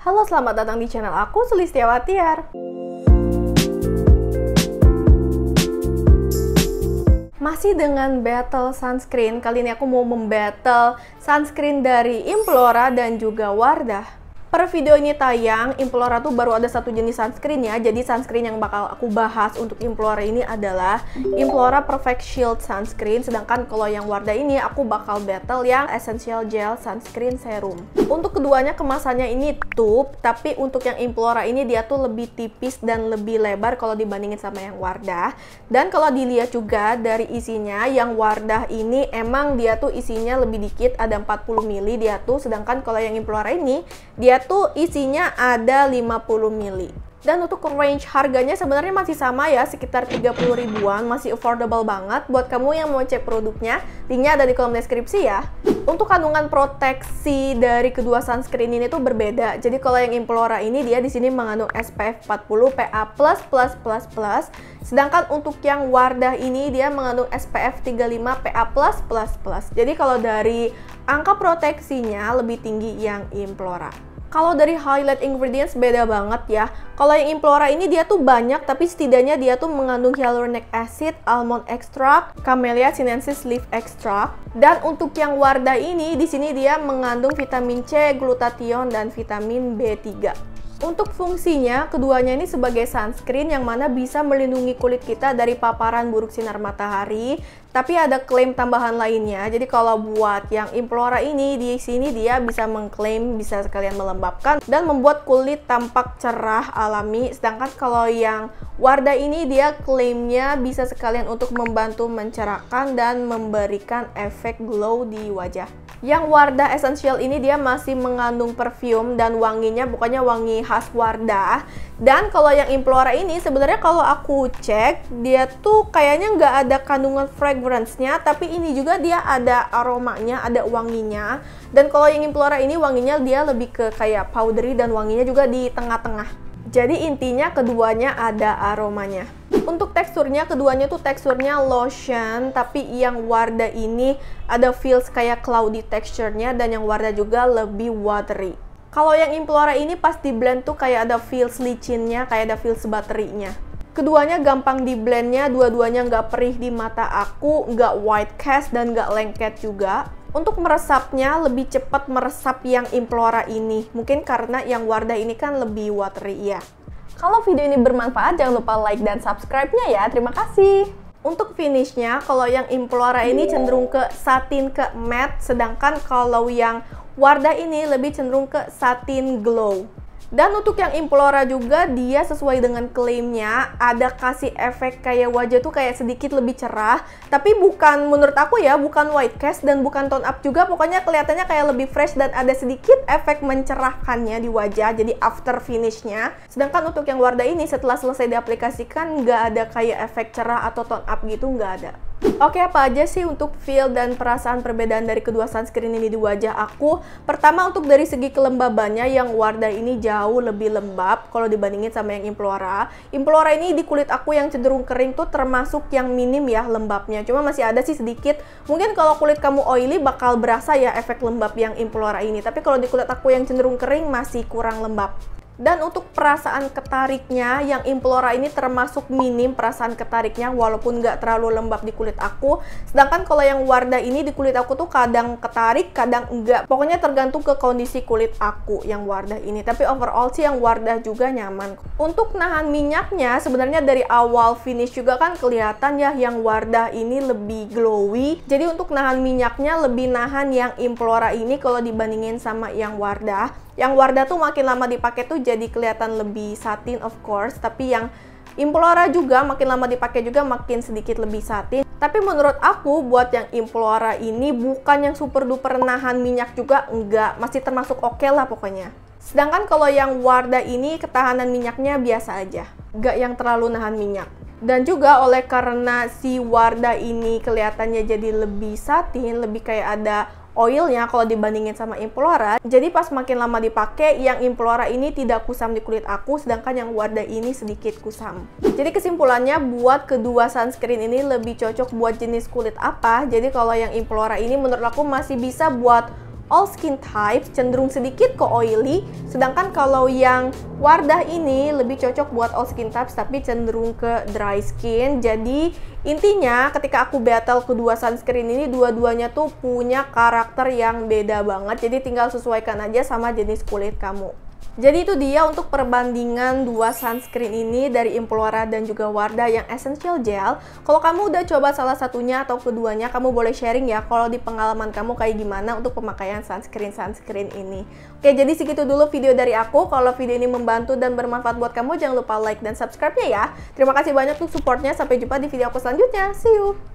Halo, selamat datang di channel aku, Sulistiawati Tiar. Masih dengan battle sunscreen, kali ini aku mau membattle sunscreen dari Implora dan juga Wardah. Per video ini tayang, Implora tuh baru ada satu jenis sunscreen ya. Jadi sunscreen yang bakal aku bahas untuk Implora ini adalah Implora Perfect Shield Sunscreen. Sedangkan kalau yang Wardah ini aku bakal battle yang Essential Gel Sunscreen Serum. Untuk keduanya kemasannya ini tube, tapi untuk yang Implora ini dia tuh lebih tipis dan lebih lebar kalau dibandingin sama yang Wardah. Dan kalau dilihat juga dari isinya, yang Wardah ini emang dia tuh isinya lebih dikit, ada 40 ml dia tuh. Sedangkan kalau yang Implora ini dia tuh isinya ada 50 ml. Dan untuk range harganya sebenarnya masih sama ya, sekitar 30 ribuan, masih affordable banget. Buat kamu yang mau cek produknya, linknya ada di kolom deskripsi ya. Untuk kandungan proteksi dari kedua sunscreen ini tuh berbeda. Jadi kalau yang Implora ini dia di sini mengandung SPF 40 PA++++. Sedangkan untuk yang Wardah ini dia mengandung SPF 35 PA+++. Jadi kalau dari angka proteksinya lebih tinggi yang Implora. Kalau dari highlight ingredients beda banget ya. Kalau yang Implora ini dia tuh banyak, tapi setidaknya dia tuh mengandung hyaluronic acid, almond extract, Camellia sinensis leaf extract. Dan untuk yang Wardah ini di sini dia mengandung vitamin C, glutathione, dan vitamin B3. Untuk fungsinya, keduanya ini sebagai sunscreen yang mana bisa melindungi kulit kita dari paparan buruk sinar matahari. Tapi ada klaim tambahan lainnya. Jadi kalau buat yang Implora ini, di sini dia bisa mengklaim bisa sekalian melembabkan dan membuat kulit tampak cerah alami. Sedangkan kalau yang Wardah ini dia klaimnya bisa sekalian untuk membantu mencerahkan dan memberikan efek glow di wajah. Yang Wardah Essential ini dia masih mengandung perfume dan wanginya bukannya wangi khas Wardah. Dan kalau yang Implora ini sebenarnya kalau aku cek dia tuh kayaknya nggak ada kandungan fragrance-nya, tapi ini juga dia ada aromanya, ada wanginya. Dan kalau yang Implora ini wanginya dia lebih ke kayak powdery dan wanginya juga di tengah-tengah. Jadi intinya keduanya ada aromanya. Untuk teksturnya, keduanya tuh teksturnya lotion, tapi yang Wardah ini ada feels kayak cloudy texture-nya dan yang Wardah juga lebih watery. Kalau yang Implora ini pas di blend tuh kayak ada feels licinnya, kayak ada feels buttery-nya. Keduanya gampang di blendnya, dua-duanya nggak perih di mata aku, nggak white cast dan nggak lengket juga. Untuk meresapnya lebih cepat meresap yang Implora ini, mungkin karena yang Wardah ini kan lebih watery ya. Kalau video ini bermanfaat, jangan lupa like dan subscribe-nya ya. Terima kasih. Untuk finishnya, kalau yang Implora ini cenderung ke satin ke matte, sedangkan kalau yang Wardah ini lebih cenderung ke satin glow. Dan untuk yang Implora juga dia sesuai dengan klaimnya ada kasih efek kayak wajah tuh kayak sedikit lebih cerah, tapi bukan menurut aku ya, bukan white cast dan bukan tone up juga, pokoknya kelihatannya kayak lebih fresh dan ada sedikit efek mencerahkannya di wajah, jadi after finishnya. Sedangkan untuk yang Wardah ini setelah selesai diaplikasikan nggak ada kayak efek cerah atau tone up gitu, nggak ada. Oke, apa aja sih untuk feel dan perasaan perbedaan dari kedua sunscreen ini di wajah aku? Pertama, untuk dari segi kelembabannya, yang Wardah ini jauh lebih lembab kalau dibandingin sama yang Implora. Implora ini di kulit aku yang cenderung kering tuh termasuk yang minim ya lembabnya. Cuma masih ada sih sedikit. Mungkin kalau kulit kamu oily bakal berasa ya efek lembab yang Implora ini. Tapi kalau di kulit aku yang cenderung kering masih kurang lembab. Dan untuk perasaan ketariknya, yang Implora ini termasuk minim perasaan ketariknya walaupun nggak terlalu lembab di kulit aku. Sedangkan kalau yang Wardah ini di kulit aku tuh kadang ketarik, kadang enggak. Pokoknya tergantung ke kondisi kulit aku yang Wardah ini. Tapi overall sih yang Wardah juga nyaman. Untuk nahan minyaknya, sebenarnya dari awal finish juga kan kelihatan ya yang Wardah ini lebih glowy. Jadi untuk nahan minyaknya lebih nahan yang Implora ini kalau dibandingin sama yang Wardah. Yang Wardah tuh makin lama dipakai tuh jadi kelihatan lebih satin of course, tapi yang Implora juga makin lama dipakai juga makin sedikit lebih satin. Tapi menurut aku buat yang Implora ini bukan yang super duper nahan minyak juga, enggak, masih termasuk oke lah pokoknya. Sedangkan kalau yang Wardah ini ketahanan minyaknya biasa aja, enggak yang terlalu nahan minyak. Dan juga oleh karena si Wardah ini kelihatannya jadi lebih satin, lebih kayak ada oilnya kalau dibandingin sama Implora. Jadi pas makin lama dipakai, yang Implora ini tidak kusam di kulit aku, sedangkan yang Wardah ini sedikit kusam. Jadi kesimpulannya buat kedua sunscreen ini lebih cocok buat jenis kulit apa. Jadi kalau yang Implora ini menurut aku masih bisa buat all skin types, cenderung sedikit ke oily, sedangkan kalau yang Wardah ini lebih cocok buat all skin types tapi cenderung ke dry skin. Jadi intinya ketika aku battle kedua sunscreen ini, dua-duanya tuh punya karakter yang beda banget, jadi tinggal sesuaikan aja sama jenis kulit kamu. Jadi itu dia untuk perbandingan dua sunscreen ini dari Implora dan juga Wardah yang Essential Gel. Kalau kamu udah coba salah satunya atau keduanya, kamu boleh sharing ya kalau di pengalaman kamu kayak gimana untuk pemakaian sunscreen ini. Oke, jadi segitu dulu video dari aku. Kalau video ini membantu dan bermanfaat buat kamu, jangan lupa like dan subscribe-nya ya. Terima kasih banyak untuk supportnya. Sampai jumpa di video aku selanjutnya. See you!